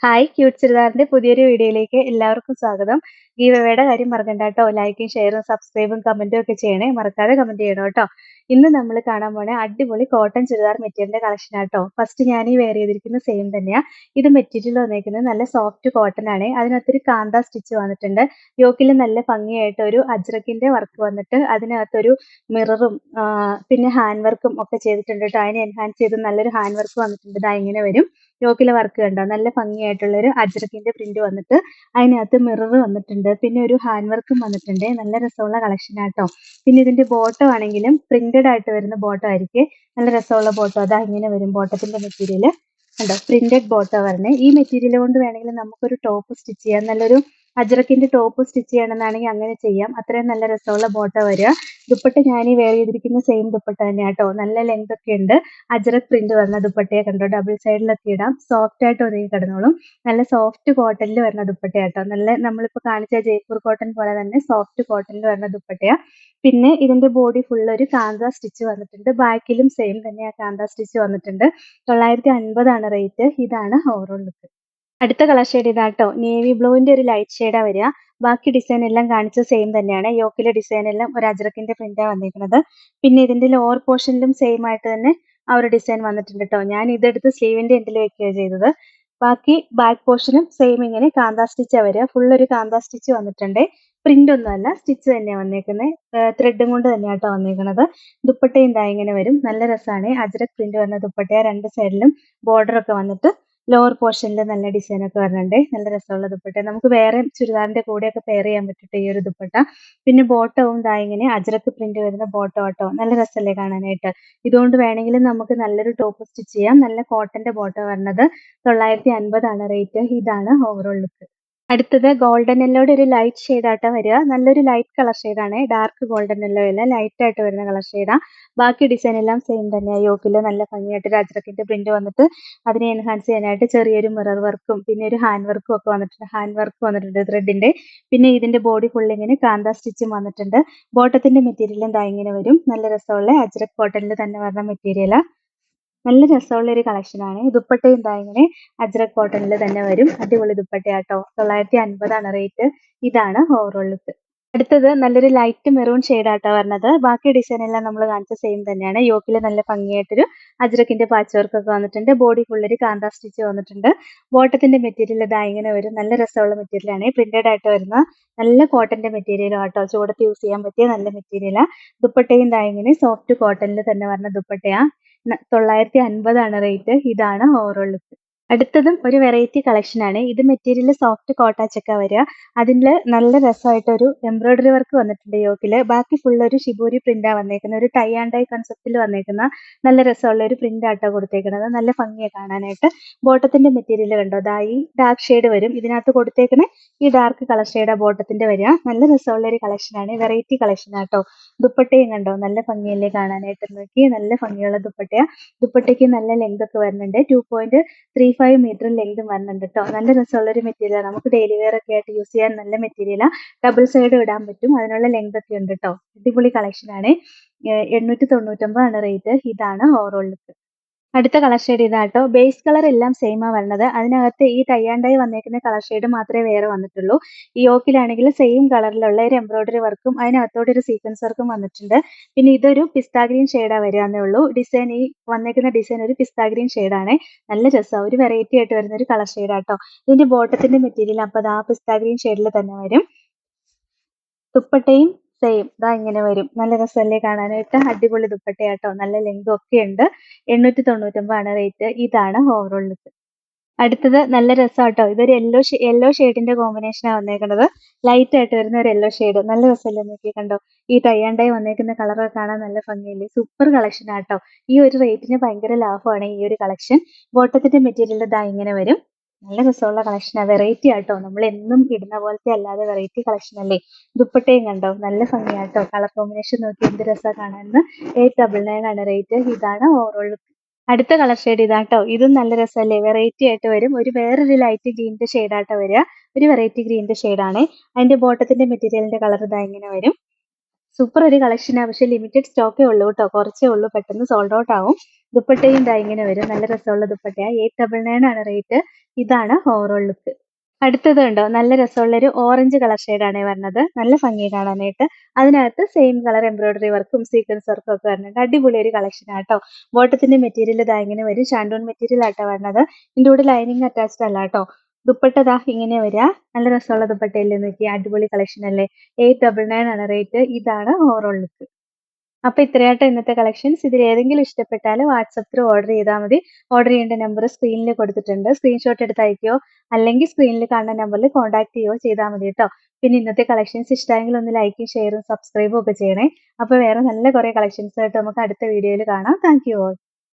Hi cute ചുരിദാറിന്റെ പുതിയൊരു വീഡിയോയിലേക്ക് എല്ലാവർക്കും സ്വാഗതം. ഗീവ് അവേയുടെ കാര്യം മറക്കണ്ട കേട്ടോ. ലൈക്കും ഷെയറും സബ്സ്ക്രൈബും കമന്റും ഒക്കെ ചെയ്യണേ. മറക്കാതെ കമന്റ് ചെയ്യണം കേട്ടോ. ഇന്ന് നമ്മൾ കാണാൻ പോണ അടിപൊളി കോട്ടൺ ചുരിദാർ മെറ്റീരിയലിന്റെ കളക്ഷൻ ആട്ടോ. ഫസ്റ്റ് ഞാൻ ഈ വെയർ ചെയ്തിരിക്കുന്ന സെയിം തന്നെയാ. ഇത് മെറ്റീരിയൽ വന്നിരിക്കുന്നത് നല്ല സോഫ്റ്റ് കോട്ടൺ ആണ്. അതിനകത്തൊരു കാന്ത സ്റ്റിച്ച് വന്നിട്ടുണ്ട്. യോക്കിൽ നല്ല ഭംഗിയായിട്ട് ഒരു അജ്രക്കിന്റെ വർക്ക് വന്നിട്ട് അതിനകത്തൊരു മിററും പിന്നെ ഹാൻഡ് വർക്കും ഒക്കെ ചെയ്തിട്ടുണ്ട് കേട്ടോ. അതിനെ എൻഹാൻസ് ചെയ്ത് നല്ലൊരു ഹാൻഡ് വർക്ക് വന്നിട്ടുണ്ട്. ഇതാ ഇങ്ങനെ വരും. യോക്കിലെ വർക്ക് കണ്ടോ, നല്ല ഭംഗിയായിട്ടുള്ള ഒരു അജ്രക്കിന്റെ പ്രിന്റ് വന്നിട്ട് അതിനകത്ത് മിറർ വന്നിട്ടുണ്ട്. പിന്നെ ഒരു ഹാൻഡ് വർക്കും വന്നിട്ടുണ്ട്. നല്ല രസമുള്ള കളക്ഷൻ ആട്ടോ. പിന്നെ ഇതിന്റെ ബോട്ടം ആണെങ്കിലും പ്രിന്റഡ് ആയിട്ട് വരുന്ന ബോട്ടം ആയിരിക്കും. നല്ല രസമുള്ള ബോട്ടം. അതാ ഇങ്ങനെ വരും ബോട്ടത്തിന്റെ മെറ്റീരിയൽ കണ്ടോ, പ്രിന്റഡ് ബോട്ടം വരണേ. ഈ മെറ്റീരിയൽ കൊണ്ട് വേണമെങ്കിൽ നമുക്കൊരു ടോപ്പ് സ്റ്റിച്ച് ചെയ്യാം. നല്ലൊരു അജ്രക്കിന്റെ ടോപ്പ് സ്റ്റിച്ച് ചെയ്യണമെന്നാണെങ്കിൽ അങ്ങനെ ചെയ്യാം. അത്രയും നല്ല രസമുള്ള ബോട്ടം വരിക. ദുപ്പട്ട ഞാൻ ഈ വെയർ ചെയ്തിരിക്കുന്ന സെയിം ദുപ്പട്ട തന്നെയാട്ടോ. നല്ല ലെങ്ത് ഒക്കെ ഉണ്ട്. അജ്രക് പ്രിന്റ് വരുന്ന ദുപ്പട്ടയെ കണ്ടോ, ഡബിൾ സൈഡിലൊക്കെ ഇടാം. സോഫ്റ്റ് ആയിട്ട് ഒതുങ്ങി കിടന്നോളും. നല്ല സോഫ്റ്റ് കോട്ടണിൽ വരുന്ന ദുപ്പട്ടയാട്ടോ. നല്ല നമ്മളിപ്പോ കാണിച്ച ജയ്പൂർ കോട്ടൺ പോലെ തന്നെ സോഫ്റ്റ് കോട്ടണിൽ വരുന്ന ദുപ്പട്ടയാ. പിന്നെ ഇതിന്റെ ബോഡി ഫുൾ ഒരു കാന്ത സ്റ്റിച്ച് വന്നിട്ടുണ്ട്. ബാക്കിലും സെയിം തന്നെ ആ കാന്ത സ്റ്റിച്ച് വന്നിട്ടുണ്ട്. 950 ആണ് റേറ്റ്. ഇതാണ് ഓവറോൾ ലുക്ക്. അടുത്ത കളർ ഷെയ്ഡ് ഇതാട്ടോ. നേവി ബ്ലൂവിന്റെ ഒരു ലൈറ്റ് ഷെയ്ഡാ വരിക. ബാക്കി ഡിസൈൻ എല്ലാം കാണിച്ച സെയിം തന്നെയാണ്. യോക്കിലെ ഡിസൈൻ എല്ലാം ഒരു അജ്രക്കിന്റെ പ്രിന്റാ വന്നിരിക്കുന്നത്. പിന്നെ ഇതിന്റെ ലോവർ പോർഷനിലും സെയിം ആയിട്ട് തന്നെ ആ ഒരു ഡിസൈൻ വന്നിട്ടുണ്ട് കേട്ടോ. ഞാൻ ഇതെടുത്ത് സ്ലീവിന്റെ എൻഡിൽ വെക്കുകയാണ് ചെയ്തത്. ബാക്കി ബാക്ക് പോർഷനും സെയിം ഇങ്ങനെ കാന്ത സ്റ്റിച്ചാ വരിക. ഫുൾ ഒരു കാന്ത സ്റ്റിച്ച് വന്നിട്ടുണ്ട്. പ്രിന്റ് ഒന്നും അല്ല, സ്റ്റിച്ച് തന്നെയാണ് വന്നേക്കുന്നത്. ത്രെഡും കൊണ്ട് തന്നെയാട്ടോ വന്നേക്കുന്നത്. ദുപ്പട്ടയും ഇതാ ഇങ്ങനെ വരും. നല്ല രസമാണ്. അജ്രക് പ്രിന്റ് വരുന്ന ദുപ്പട്ടയാ. രണ്ട് സൈഡിലും ബോർഡർ ഒക്കെ വന്നിട്ട് ലോവർ പോർഷനിൽ നല്ല ഡിസൈൻ ഒക്കെ വരുന്നുണ്ട്. നല്ല രസമുള്ള ദുപ്പട്ട. നമുക്ക് വേറെ ചുരിദാറിന്റെ കൂടെയൊക്കെ പെയർ ചെയ്യാൻ പറ്റിട്ട് ഈ ഒരു ദുപ്പട്ട. പിന്നെ ബോട്ടവും ദാ ഇങ്ങനെ അജ്രക്ക് പ്രിന്റ് വരുന്ന ബോട്ടം ആട്ടോ. നല്ല രസമല്ലേ കാണാനായിട്ട്. ഇതുകൊണ്ട് വേണമെങ്കിൽ നമുക്ക് നല്ലൊരു ടോപ്പ് സ്റ്റിച്ച് ചെയ്യാം. നല്ല കോട്ടന്റെ ബോട്ടം വരുന്നത്. 950 ആണ് റേറ്റ്. ഇതാണ് ഓവറോൾ ലുക്ക്. അടുത്തത് ഗോൾഡൻ യെല്ലോയുടെ ഒരു ലൈറ്റ് ഷെയ്ഡായിട്ടാണ് വരിക. നല്ലൊരു ലൈറ്റ് കളർ ഷെയ്ഡാണ്. ഡാർക്ക് ഗോൾഡൻ യെല്ലോ അല്ല, ലൈറ്റ് ആയിട്ട് വരുന്ന കളർ ഷെയ്ഡാ. ബാക്കി ഡിസൈൻ എല്ലാം സെയിം തന്നെയാണ്. യോക്കില് നല്ല ഭംഗിയായിട്ട് ഒരു അജ്രക്കിന്റെ പ്രിന്റ് വന്നിട്ട് അതിനെ എൻഹാൻസ് ചെയ്യാനായിട്ട് ചെറിയൊരു മിറർ വർക്കും പിന്നെ ഒരു ഹാൻഡ് വർക്കും ഒക്കെ വന്നിട്ടുണ്ട്. ഹാൻഡ് വർക്ക് വന്നിട്ടുണ്ട് ത്രെഡിന്റെ. പിന്നെ ഇതിന്റെ ബോഡി ഫുൾ ഇങ്ങനെ കാന്ത സ്റ്റിച്ചും വന്നിട്ടുണ്ട്. ബോട്ടത്തിന്റെ മെറ്റീരിയലും ദാ ഇങ്ങനെ വരും. നല്ല രസമുള്ള അജ്രക് കോട്ടണിൽ തന്നെ വരുന്ന മെറ്റീരിയലാ. നല്ല രസമുള്ള ഒരു കളക്ഷൻ ആണ്. ദുപ്പട്ടയും ദാ ഇങ്ങനെ അജ്രക് കോട്ടണിൽ തന്നെ വരും. അടിപൊളി ദുപ്പട്ടയാട്ടോ. 950 ആണ് റേറ്റ്. ഇതാണ് ഓവറോൾ ലുക്ക്. അടുത്തത് നല്ലൊരു ലൈറ്റ് മെറൂൺ ഷെയ്ഡാട്ടോ വരുന്നത്. ബാക്കി ഡിസൈൻ എല്ലാം നമ്മൾ കാണിച്ച സെയിം തന്നെയാണ്. യോക്കിൽ നല്ല ഭംഗിയായിട്ടൊരു അജ്രക്കിന്റെ പാച്ച് വർക്ക് ഒക്കെ വന്നിട്ടുണ്ട്. ബോഡി ഫുൾ ഒരു കാന്ത സ്റ്റിച്ച് വന്നിട്ടുണ്ട്. ബോട്ടത്തിന്റെ മെറ്റീരിയൽ ഇതാ ഇങ്ങനെ വരും. നല്ല രസമുള്ള മെറ്റീരിയൽ ആണ്. പ്രിന്റഡ് ആയിട്ട് വരുന്ന നല്ല കോട്ടന്റെ മെറ്റീരിയലും ആട്ടോ. ചൂടത്ത് യൂസ് ചെയ്യാൻ പറ്റിയ നല്ല മെറ്റീരിയലാ. ദുപ്പട്ടയും ദാ ഇങ്ങനെ സോഫ്റ്റ് കോട്ടണിൽ തന്നെ വരുന്ന ദുപ്പട്ടയാ. 950 ആണ് റേറ്റ്. ഇതാണ് ഓവറോൾ ലുക്ക്. അടുത്തതും ഒരു വെറൈറ്റി കളക്ഷൻ ആണ്. ഇത് മെറ്റീരിയൽ സോഫ്റ്റ് കോട്ട ചെക്ക വരിക. അതില് നല്ല രസമായിട്ടൊരു എംബ്രോയിഡറി വർക്ക് വന്നിട്ടുണ്ട് യോക്കില്. ബാക്കി ഫുൾ ഒരു ഷിബൂരി പ്രിന്റാ വന്നേക്കുന്നത്. ഒരു ടൈ ആൻഡ് ഡൈ കൺസെപ്റ്റിൽ വന്നേക്കുന്ന നല്ല രസമുള്ള ഒരു പ്രിന്റ് ആട്ടോ കൊടുത്തേക്കുന്നത്. നല്ല ഭംഗിയാ കാണാനായിട്ട്. ബോട്ടത്തിന്റെ മെറ്റീരിയൽ കണ്ടോ, ദാ ഈ ഡാർക്ക് ഷെയ്ഡ് വരും. ഇതിനകത്ത് കൊടുത്തേക്കുന്ന ഈ ഡാർക്ക് കളർ ഷെയ്ഡാ ബോട്ടത്തിന്റെ വരിക. നല്ല രസമുള്ള ഒരു കളക്ഷൻ ആണ്. വെറൈറ്റി കളക്ഷൻ ആട്ടോ. ദുപ്പട്ടയും കണ്ടോ, നല്ല ഭംഗിയല്ലേ കാണാനായിട്ട്. നോക്കി, നല്ല ഭംഗിയുള്ള ദുപ്പട്ടയാ. ദുപ്പട്ടയ്ക്ക് നല്ല ലെങ്ത് ഒക്കെ വരുന്നുണ്ട്. 2.35 മീറ്റർ ലെങ്ത് വരുന്നുണ്ട് കേട്ടോ. നല്ല രസമുള്ള ഒരു മെറ്റീരിയൽ. നമുക്ക് ഡെയിലി വെയർ ഒക്കെ ആയിട്ട് യൂസ് ചെയ്യാൻ നല്ല മെറ്റീരിയലാ. ഡബിൾ സൈഡ് ഇടാൻ പറ്റും. അതിനുള്ള ലെങ്ത് ഒക്കെ ഉണ്ട് കേട്ടോ. അടിപൊളി കളക്ഷൻ ആണ്. 899 ആണ് റേറ്റ്. ഇതാണ് ഓവറോൾ ലുക്ക്. അടുത്ത കളർ ഷെയ്ഡ് ഇതാട്ടോ. ബേസ് കളർ എല്ലാം സെയിം ആ വരുന്നത്. അതിനകത്ത് ഈ ടൈ ആൻഡ് ഡൈ വന്നേക്കുന്ന കളർ ഷെയ്ഡ് മാത്രമേ വേറെ വന്നിട്ടുള്ളൂ. ഈ യോക്കിലാണെങ്കിൽ സെയിം കളറിലുള്ള ഒരു എംബ്രോയിഡറി വർക്കും അതിനകത്തോടെ ഒരു സീക്വൻസ് വർക്കും വന്നിട്ടുണ്ട്. പിന്നെ ഇതൊരു പിസ്ത ഗ്രീൻ ഷെയ്ഡാ വരാന്നേ ഉള്ളൂ. ഡിസൈൻ ഈ വന്നേക്കുന്ന ഡിസൈൻ ഒരു പിസ്ത ഗ്രീൻ ഷെയ്ഡാണ്. നല്ല രസമാണ്. ഒരു വെറൈറ്റി ആയിട്ട് വരുന്ന ഒരു കളർ ഷെയ്ഡാട്ടോ. ഇതിന്റെ ബോട്ടത്തിന്റെ മെറ്റീരിയൽ അപ്പോൾ ആ പിസ്ത ഗ്രീൻ ഷെയ്ഡിൽ തന്നെ വരും. ദുപ്പട്ടയും സെയിം ദാ ഇങ്ങനെ വരും. നല്ല രസമല്ലേ കാണാനായിട്ട്. അടിപൊളി ദുപ്പട്ടയാട്ടോ. നല്ല ലെങ്തും ഒക്കെ ഉണ്ട്. 899 ആണ് റേറ്റ്. ഇതാണ് ഓവറോൾ ലുക്ക്. അടുത്തത് നല്ല രസാട്ടോ. ഇതൊരു യെല്ലോ ഷെയ്ഡിന്റെ കോമ്പിനേഷനാ വന്നേക്കുന്നത്. ലൈറ്റ് ആയിട്ട് വരുന്ന ഒരു യെല്ലോ ഷെയ്ഡ്. നല്ല രസമല്ലേ നോക്കി കണ്ടോ. ഈ ടൈ ആൻഡ് ഡൈ വന്നേക്കുന്ന കളറൊക്കെ കാണാൻ നല്ല ഭംഗിയല്ലേ. സൂപ്പർ കളക്ഷൻ ആട്ടോ. ഈ ഒരു റേറ്റിന് ഭയങ്കര ലാഭമാണ് ഈ ഒരു കളക്ഷൻ. ബോട്ടത്തിന്റെ മെറ്റീരിയൽ ദാ ഇങ്ങനെ വരും. നല്ല രസമുള്ള കളക്ഷനാ. വെറൈറ്റി ആട്ടോ. നമ്മൾ എന്നും ഇടുന്ന പോലത്തെ അല്ലാതെ വെറൈറ്റി കളക്ഷൻ അല്ലേ. ദുപ്പട്ടയും കണ്ടോ, നല്ല ഭംഗിയാട്ടോ. കളർ കോമ്പിനേഷൻ നോക്കി എന്ത് രസാ കാണാനെന്ന്. 899 ആണ് റേറ്റ്. ഇതാണ് ഓവറോൾ. അടുത്ത കളർ ഷെയ്ഡ് ഇതാട്ടോ. ഇതും നല്ല രസമല്ലേ. വെറൈറ്റി ആയിട്ട് വരും. വേറൊരു ലൈറ്റ് ഗ്രീനിന്റെ ഷെയ്ഡാട്ടോ വരിക. ഒരു വെറൈറ്റി ഗ്രീനിന്റെ ഷെയ്ഡാണ്. അതിന്റെ ബോട്ടത്തിന്റെ മെറ്റീരിയലിന്റെ കളർ ഇതാ ഇങ്ങനെ വരും. സൂപ്പർ ഒരു കളക്ഷനാ. പക്ഷെ ലിമിറ്റഡ് സ്റ്റോക്കേ ഉള്ളൂ കേട്ടോ. കുറച്ചേ ഉള്ളൂ. പെട്ടെന്ന് സോൾഡ് ഔട്ട് ആവും. ദുപ്പട്ടയും ദാ ഇങ്ങനെ വരും. നല്ല രസമുള്ള ദുപ്പട്ടയാ. 899 ആണ് റേറ്റ്. ഇതാണ് ഓവറോൾ ലുക്ക്. അടുത്തത് കണ്ടോ നല്ല രസമുള്ളൊരു ഓറഞ്ച് കളർ ഷെയ്ഡാണേ വരുന്നത്. നല്ല ഭംഗിയാ കാണാനായിട്ട്. അതിനകത്ത് സെയിം കളർ എംബ്രോയിഡറി വർക്കും സീക്വൻസ് വർക്കും ഒക്കെ വരുന്നുണ്ട്. അടിപൊളി ഒരു കളക്ഷനാട്ടോ. ബോട്ടത്തിന്റെ മെറ്റീരിയൽ ഇതാ ഇങ്ങനെ വരും. ഷാൻഡൂൺ മെറ്റീരിയൽ ആട്ടോ വരുന്നത്. ഇതിന്റെ കൂടെ ലൈനിങ് അറ്റാച്ച്ഡ് അല്ല ട്ടോ. ദുപ്പട്ട ദാ ഇങ്ങനെ വരിക. നല്ല രസമുള്ള ദുപ്പട്ടയല്ലേ നോക്കിയേ. അടിപൊളി കളക്ഷൻ അല്ലേ. 899 ആണ് റേറ്റ്. ഇതാണ് ഓവറോൾ ലുക്ക്. അപ്പൊ ഇത്രയാട്ടോ ഇന്നത്തെ കളക്ഷൻസ്. ഇതിലേതെങ്കിലും ഇഷ്ടപ്പെട്ടാൽ വാട്സാപ്പ് ത്രൂ ഓർഡർ ചെയ്താൽ മതി. ഓർഡർ ചെയ്യേണ്ട നമ്പർ സ്ക്രീനിൽ കൊടുത്തിട്ടുണ്ട്. സ്ക്രീൻഷോട്ട് എടുത്ത് അയക്കുകയോ അല്ലെങ്കിൽ സ്ക്രീനിൽ കാണുന്ന നമ്പറിൽ കോൺടാക്ട് ചെയ്യുകയോ ചെയ്താൽ മതി കേട്ടോ. പിന്നെ ഇന്നത്തെ കളക്ഷൻസ് ഇഷ്ടമായെങ്കിൽ ഒന്ന് ലൈക്കും ഷെയറും സബ്സ്ക്രൈബും ഒക്കെ ചെയ്യണേ. അപ്പോൾ വേറെ നല്ല കുറേ കളക്ഷൻസ് ആയിട്ട് നമുക്ക് അടുത്ത വീഡിയോയിൽ കാണാം. Thank you all.